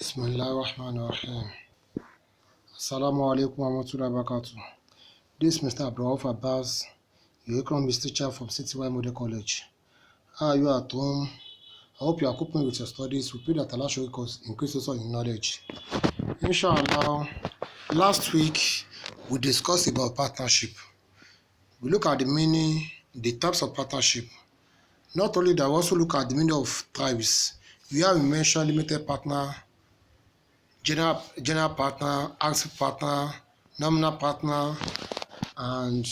Bismillahirrahmanirrahim. Assalamu alaikum wa rahmatullahi wa barakatuh. This is Mr. Abdulrauf Abbas, your economics teacher from Ss1 Model College. How are you at home? I hope you are coping with your studies. We pray that Allah should increase also in knowledge. Inshallah, last week we discussed about partnership. We look at the meaning, the types of partnership. Not only that, we also look at the meaning of types. We have mentioned limited partner, general partner, active partner, nominal partner, and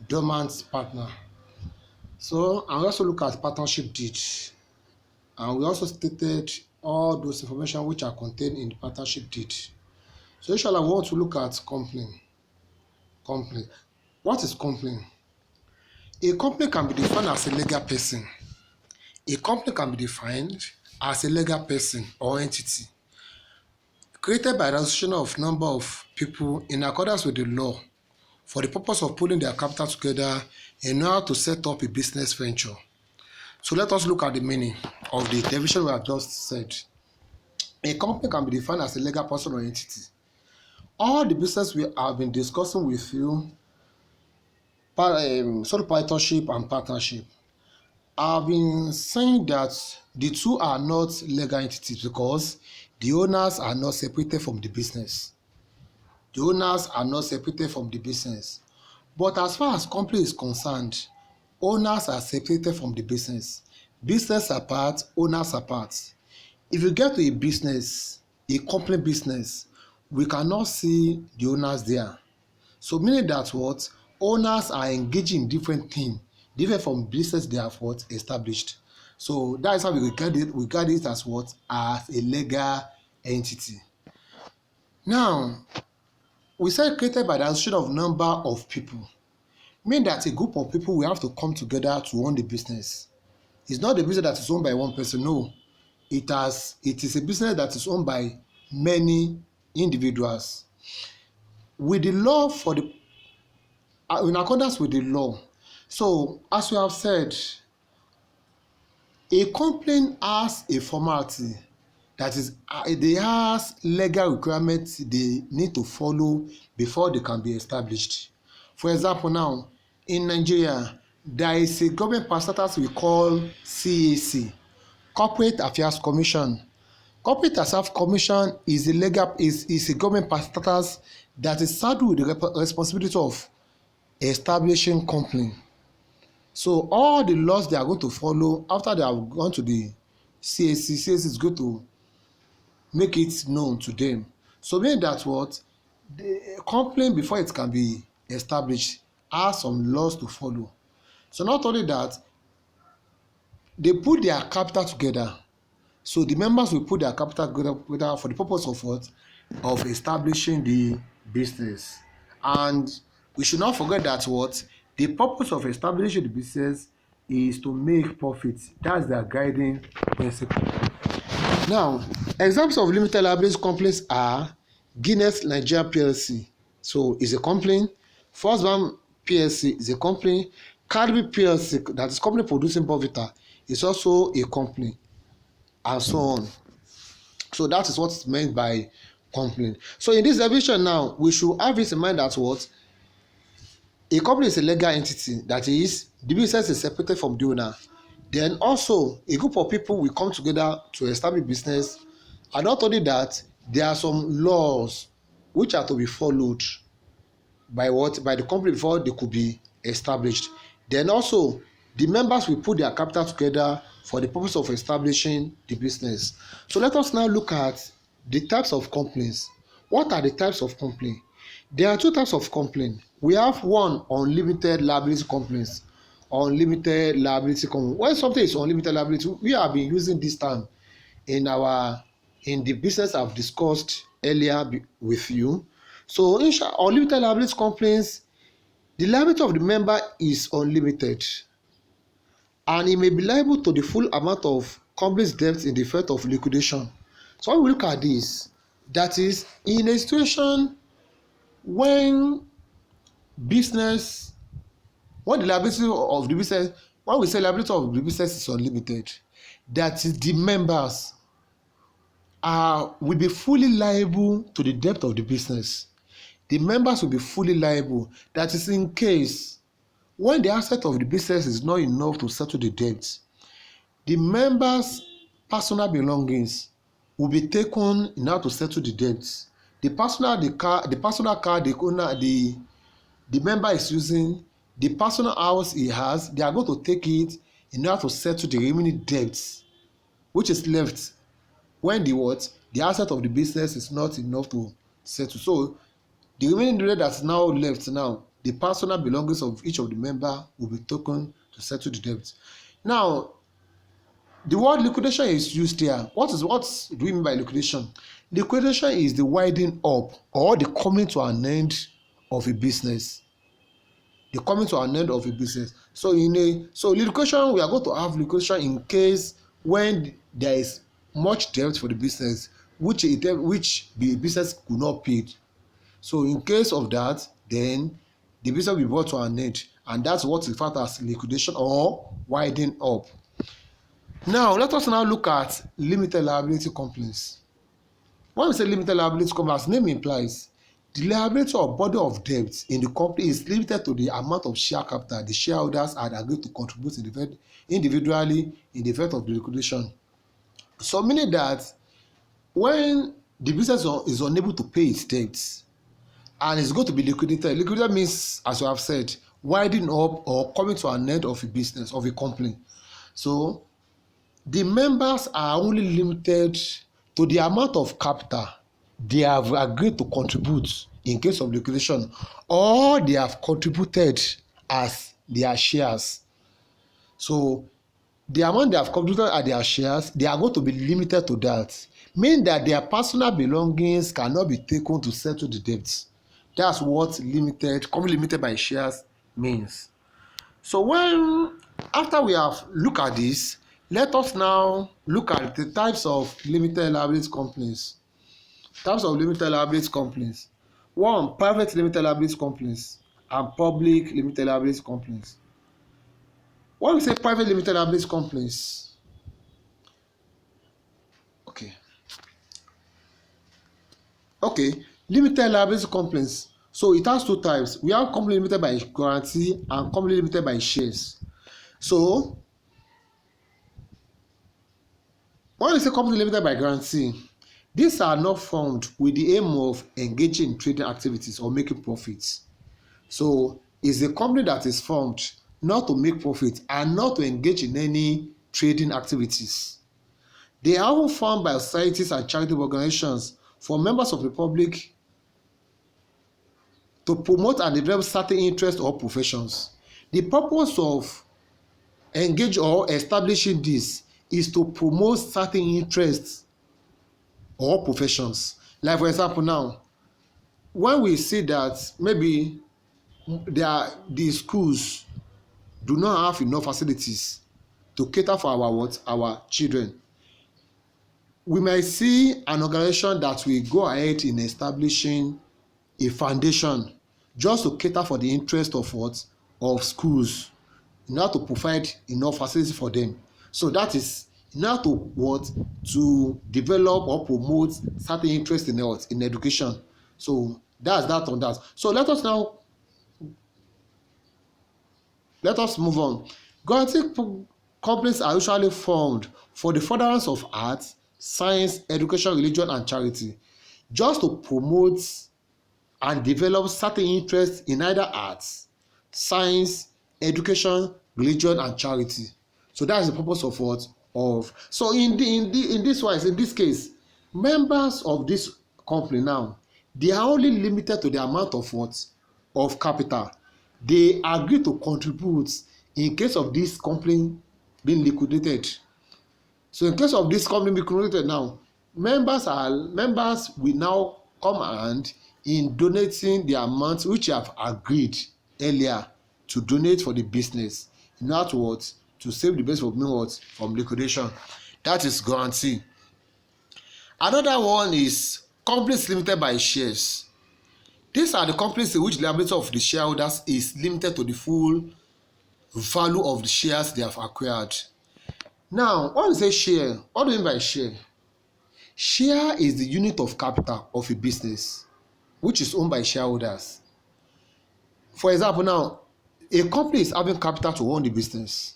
dormant partner. So, and we also look at partnership deed, and we also stated all those information which are contained in the partnership deed. So, inshallah, we want to look at company. Company. What is company? A company can be defined as a legal person. A company can be defined as a legal person or entity created by the association of number of people in accordance with the law for the purpose of putting their capital together in order to set up a business venture. So let us look at the meaning of the definition we have just said. A company can be defined as a legal person or entity. All the business we have been discussing with you, sole proprietorship and partnership, I've been saying that the two are not legal entities because the owners are not separated from the business. The owners are not separated from the business. But as far as company is concerned, owners are separated from the business. Business apart, owners apart. If you get to a business, a company business, we cannot see the owners there. So meaning that what? Owners are engaging in different things, different from business they have what? Established. So that is how we regard it. We regard it as what? As a legal entity. Now, we say created by the association of number of people. Mean that a group of people will have to come together to own the business. It's not a business that is owned by one person. No, it is a business that is owned by many individuals. With the law for the in accordance with the law. So as we have said, a company has a formality that is they has legal requirements they need to follow before they can be established. For example, now in Nigeria, there is a government parastatus we call CAC, Corporate Affairs Commission. Corporate Affairs Commission is a government parastatus that is saddled with the responsibility of establishing company. So all the laws they are going to follow after they have gone to the CAC is going to make it known to them. So meaning that what the company before it can be established has some laws to follow. So not only that, they put their capital together. So the members will put their capital together for the purpose of what? Of establishing the business. And we should not forget that what? The purpose of establishing the business is to make profits. That's their guiding principle. Now, examples of limited liability companies are Guinness Nigeria PLC. So it's a company. First Bank PLC is a company. Cadbury PLC, that is company producing Bonvita, is also a company, and so on. So that is what is meant by company. So in this definition now, we should have this in mind that what? A company is a legal entity, that is, the business is separated from the owner. Then also, a group of people will come together to establish business. And not only that, there are some laws which are to be followed by what? By the company before they could be established. Then also, the members will put their capital together for the purpose of establishing the business. So let us now look at the types of companies. What are the types of company? There are two types of company. We have one, unlimited liability companies. Unlimited liability company. When something is unlimited liability, we have been using this term in the business I've discussed earlier with you. So unlimited liability companies, the liability of the member is unlimited, and he may be liable to the full amount of company's debt in the event of liquidation. So when we look at this, that is in a situation when the liability of the business, when we say liability of the business is unlimited, that is the members will be fully liable to the debt of the business. The members will be fully liable. That is in case when the asset of the business is not enough to settle the debt, the members' personal belongings will be taken in order to settle the debt. The personal car the member is using, the personal house he has, they are going to take it in order to settle the remaining debts which is left when the asset of the business is not enough to settle. So the remaining debt that's now left now, the personal belongings of each of the member will be taken to settle the debt. Now, the word liquidation is used here. What do we mean by liquidation? Liquidation is the winding up or the coming to an end of a business. The coming to an end of a business. So liquidation, we are going to have liquidation in case when there is much debt for the business, which the business could not pay. So in case of that, then the business will be brought to an end, and that's what is referred to as liquidation or winding up. Now, let us now look at limited liability companies. When we say limited liability company, as name implies, the liability or body of debt in the company is limited to the amount of share capital the shareholders had agreed to contribute individually in the event of the liquidation. So meaning that when the business is unable to pay its debts and is going to be liquidated, liquidated means, as you have said, winding up or coming to an end of a business, of a company. So the members are only limited to the amount of capital they have agreed to contribute in case of liquidation, or they have contributed as their shares. So the amount they have contributed as their shares, they are going to be limited to that, meaning that their personal belongings cannot be taken to settle the debts. That's what company limited by shares means. So after we have looked at this, let us now look at the types of limited liability companies. Types of limited liability companies. One, private limited liability companies and public limited liability companies. When we say private limited liability companies, limited liability companies. So it has two types. We have company limited by guarantee and company limited by shares. So when we say company limited by guarantee, these are not formed with the aim of engaging in trading activities or making profits. So it's a company that is formed not to make profit and not to engage in any trading activities. They are often formed by societies and charitable organizations for members of the public to promote and develop certain interests or professions. The purpose of engage or establishing this is to promote certain interests or professions. Like for example now, when we see that maybe the schools do not have enough facilities to cater for our children, we might see an organization that will go ahead in establishing a foundation just to cater for the interest of schools, in order to provide enough facilities for them. So that is in order to develop or promote certain interest in education. So that's that on that. So let us move on. Guarantee companies are usually formed for the furtherance of arts, science, education, religion, and charity, just to promote and develop certain interests in either arts, science, education, religion, and charity. So that's the purpose of so in this case, members of this company now, they are only limited to the amount of capital they agree to contribute in case of this company being liquidated. So in case of this company being liquidated now, members will now come and in donating the amount which you have agreed earlier to donate for the business, in order to save the business from liquidation. That is guarantee. Another one is companies limited by shares. These are the companies in which the liability of the shareholders is limited to the full value of the shares they have acquired. Now, what is a share? What do you mean by share? Share is the unit of capital of a business which is owned by shareholders. For example, now a company is having capital to run the business.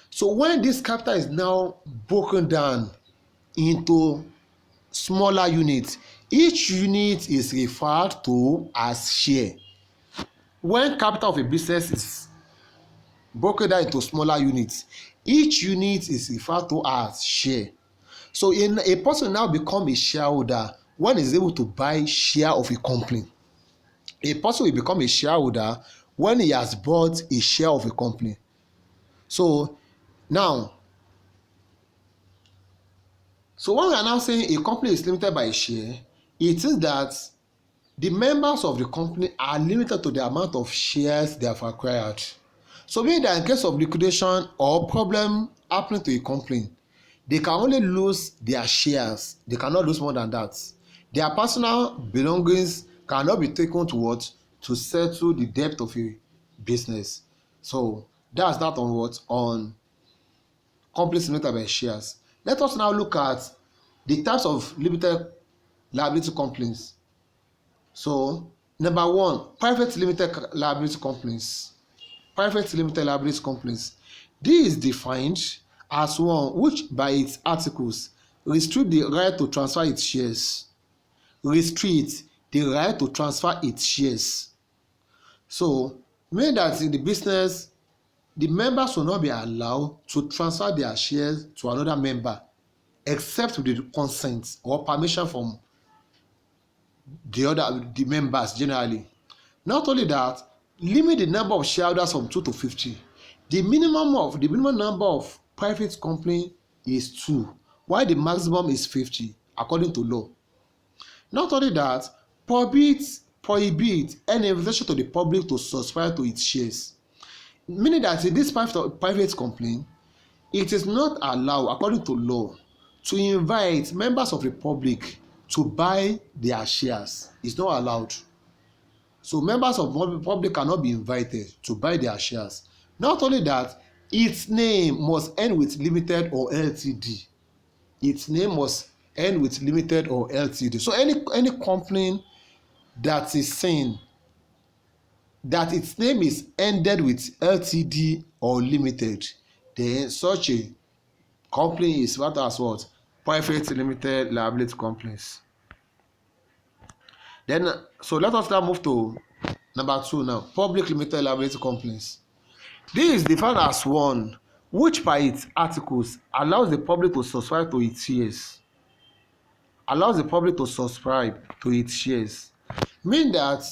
So when this capital is now broken down into smaller units, each unit is referred to as share. When capital of a business is broken down into smaller units, each unit is referred to as share. So a person now become a shareholder when he is able to buy share of a company. A person will become a shareholder when he has bought a share of a company. So now, so when we are now saying a company is limited by a share, it is that the members of the company are limited to the amount of shares they have acquired. So meaning that in case of liquidation or problem happening to a company, they can only lose their shares. They cannot lose more than that. Their personal belongings cannot be taken to what? To settle the debt of a business. So that's that on what? On companies limited by shares. Let us now look at the types of limited liability companies. So number one, private limited liability companies. Private limited liability companies. This is defined as one which by its articles restrict the right to transfer its shares. Restrict the right to transfer its shares. So mean that in the business, the members will not be allowed to transfer their shares to another member except with the consent or permission from the members generally. Not only that, limit the number of shareholders from 2 to 50. The minimum number of private company is 2, while the maximum is 50 according to law. Not only that, prohibit any invitation to the public to subscribe to its shares. Meaning that in this private company, it is not allowed according to law to invite members of the public to buy their shares. It's not allowed. So members of the public cannot be invited to buy their shares. Not only that, its name must end with limited or Ltd. Its name must end with limited or Ltd. So any company that is saying that its name is ended with Ltd or limited, then such a company is what as what? Private limited liability companies. Then so let us now move to number 2 now, public limited liability companies. This is defined as one which by its articles allows the public to subscribe to its shares. Allows the public to subscribe to its shares. Mean that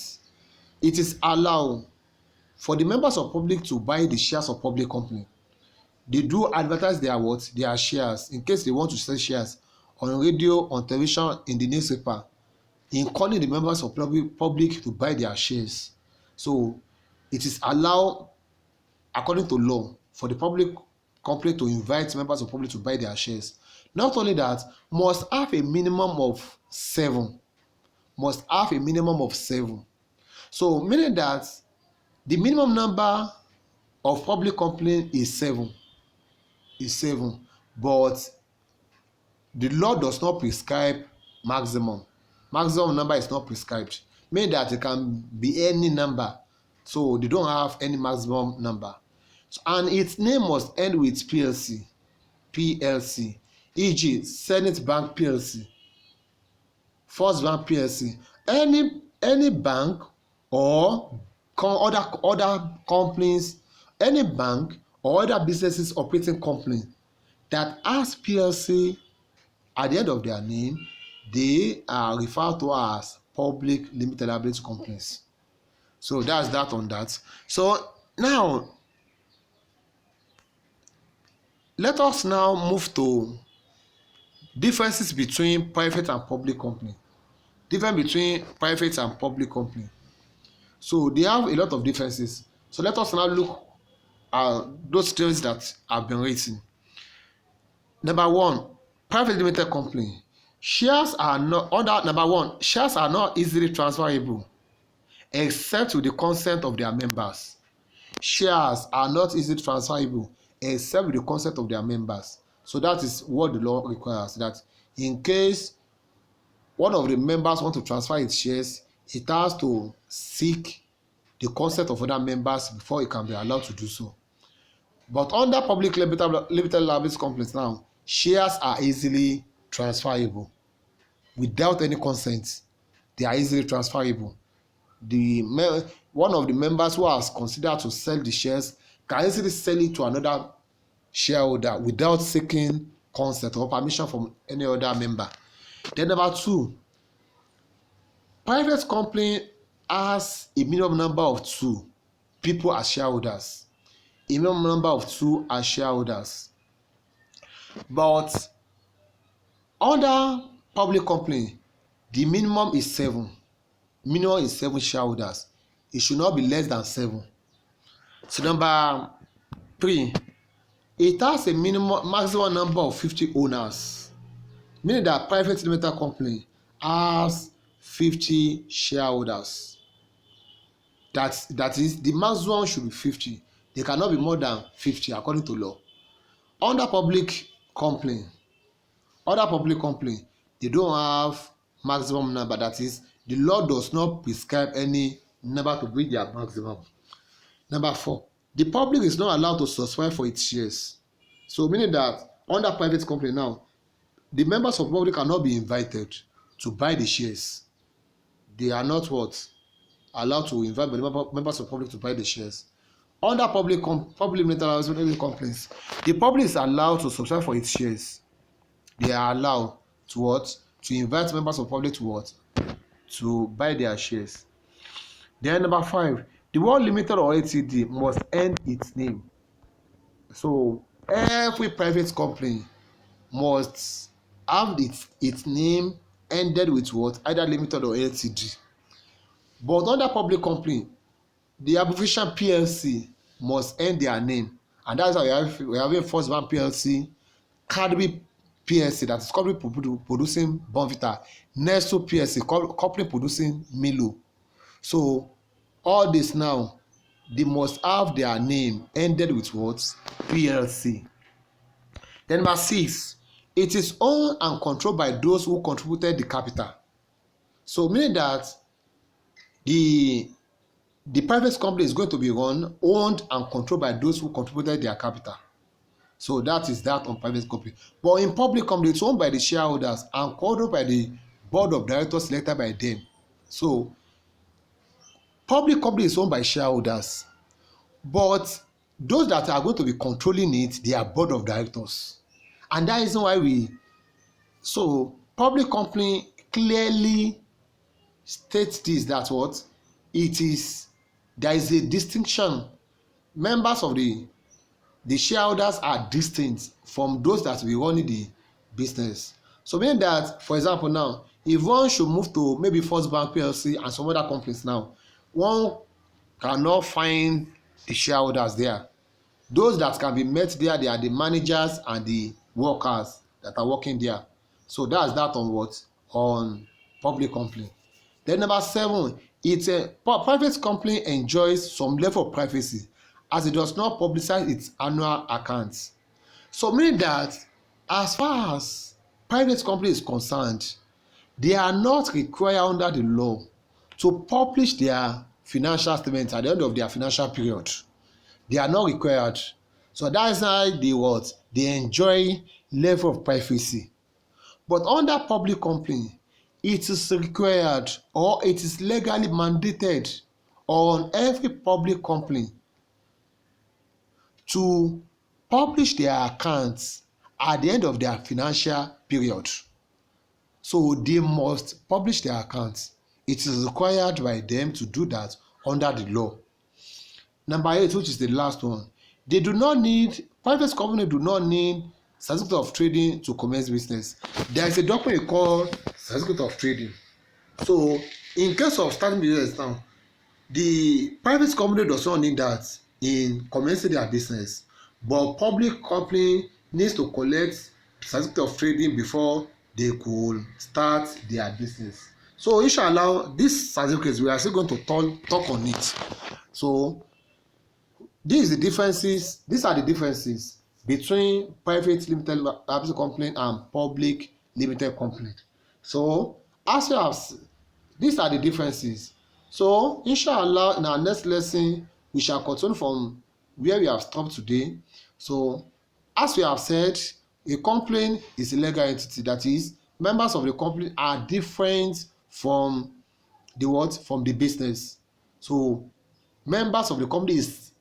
it is allowed for the members of public to buy the shares of public company. They do advertise their what? Their shares in case they want to sell shares on radio, on television, in the newspaper, in calling the members of public to buy their shares. So it is allowed according to law for the public company to invite members of public to buy their shares. Not only that, must have a minimum of 7. Must have a minimum of 7. So meaning that the minimum number of public company is 7. But the law does not prescribe maximum. Maximum number is not prescribed. Meaning that it can be any number. So they don't have any maximum number. So, and its name must end with PLC, e.g. Senate Bank PLC, First Bank PLC. Any bank or other companies, any bank or other businesses operating company that has PLC at the end of their name, they are referred to as public limited liability companies. So that's that on that. So now let us now move to differences between private and public company. Difference between private and public company. So they have a lot of differences. So let us now look at those things that have been written. Number 1, private limited company. Shares are not easily transferable except with the consent of their members. Shares are not easily transferable except with the consent of their members. So that is what the law requires, that in case one of the members want to transfer its shares, it has to seek the consent of other members before it can be allowed to do so. But under public limited liability companies now, shares are easily transferable without any consent. They are easily transferable. One of the members who has considered to sell the shares can easily sell it to another shareholder without seeking consent or permission from any other member. Then number two, private company has a minimum number of 2 people as shareholders. A minimum number of 2 as shareholders. But under public company, the minimum is 7. Minimum is 7 shareholders. It should not be less than 7. So number 3, it has a maximum number of 50 owners, meaning that private limited company has 50 shareholders. That is, the maximum should be 50. They cannot be more than 50 according to law. Under public company, they don't have maximum number. That is, the law does not prescribe any number to be their maximum. Number 4, the public is not allowed to subscribe for its shares. So meaning that under private company now, the members of the public cannot be invited to buy the shares. They are not allowed to invite the members of the public to buy the shares. Under public limited companies, the public is allowed to subscribe for its shares. They are allowed to invite members of the public to buy their shares. Then number 5, the word limited or LTD must end its name. So every private company must have its name ended with either limited or LTD. But under public company, the abbreviation PLC must end their name, and that's why we have First Bank PLC, Cadbury PLC, that is company producing Bonvita, Nestle PLC, company producing Milo. So all this now, they must have their name ended with PLC. Then number 6, it is owned and controlled by those who contributed the capital. So meaning that the private company is going to be owned and controlled by those who contributed their capital. So that is that on private company. But in public company, it's owned by the shareholders and controlled by the board of directors selected by them. So public company is owned by shareholders, but those that are going to be controlling it, they are board of directors. And that is why public company clearly states this, that there is a distinction. Members of the shareholders are distinct from those that will be running the business. So meaning that, for example, now if one should move to maybe First Bank PLC and some other companies now, one cannot find the shareholders there. Those that can be met there, they are the managers and the workers that are working there. So that's that on public company. Then number 7, it's a private company enjoys some level of privacy as it does not publicize its annual accounts. So meaning that as far as private company is concerned, they are not required under the law to publish their financial statements at the end of their financial period. They are not required. So that's why they enjoy level of privacy. But under public company, it is required or it is legally mandated on every public company to publish their accounts at the end of their financial period. So they must publish their accounts. It is required by them to do that under the law. Number 8, which is the last one, private companies do not need certificate of trading to commence business. There is a document called certificate of trading. So in case of starting business now, the private company does not need that in commencing their business, but public company needs to collect certificate of trading before they could start their business. So inshallah, this certificate we are still going to talk on it. So these are the differences between private limited liability company and public limited company. So as we have these are the differences. So inshallah in our next lesson we shall continue from where we have stopped today. So as we have said, a company is a legal entity, that is members of the company are different from the what, from the business. So members of the company is,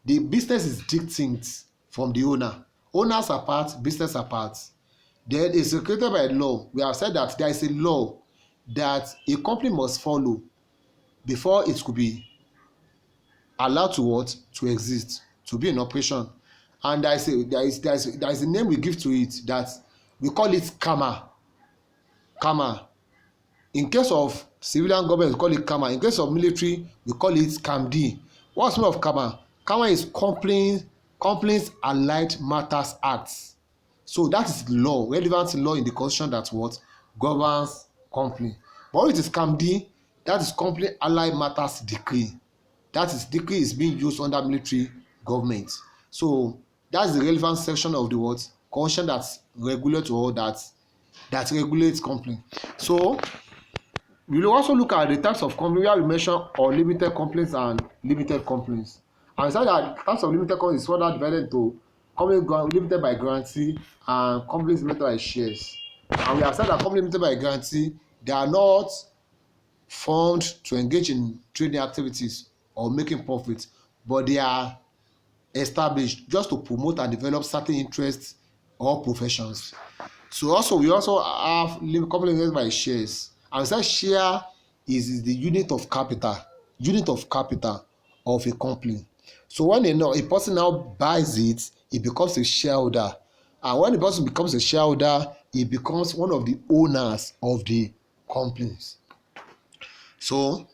the business is distinct from the owner. Owners are part, business are part. Then it's created by law. We have said that there is a law that a company must follow before it could be allowed to what, to exist, to be in operation. And there is a name we give to it, that we call it kama. Kama. In case of civilian government we call it kama. In case of military we call it kamdi. What's the meaning of kama? Kama is Companies Allied Matters Act. So that is law, relevant law in the constitution that what governs company. But it is kamdi, that is Company Allied Matters Decree. That is decree is being used under military government. So that's the relevant section of the what constitution that regulates, or that regulates company. So we will also look at the types of company where we mention unlimited companies and limited companies. And we said that types of limited companies is further divided into companies limited by guarantee and companies limited by shares. And we have said that companies limited by guarantee, they are not formed to engage in trading activities or making profit, but they are established just to promote and develop certain interests or professions. So also we also have company limited by shares. And we say share is the unit of capital of a company. So when a person now buys it, it becomes a shareholder. And when the person becomes a shareholder, he becomes one of the owners of the companies. So,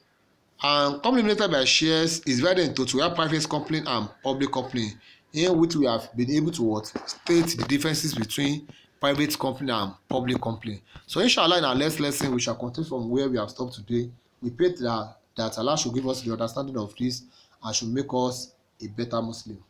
and company limited by shares is divided into two: private company and public company, in which we have been able to what, state the differences between private company and public company. So inshallah in our next lesson we shall continue from where we have stopped today. We pray that Allah should give us the understanding of this and should make us a better Muslim.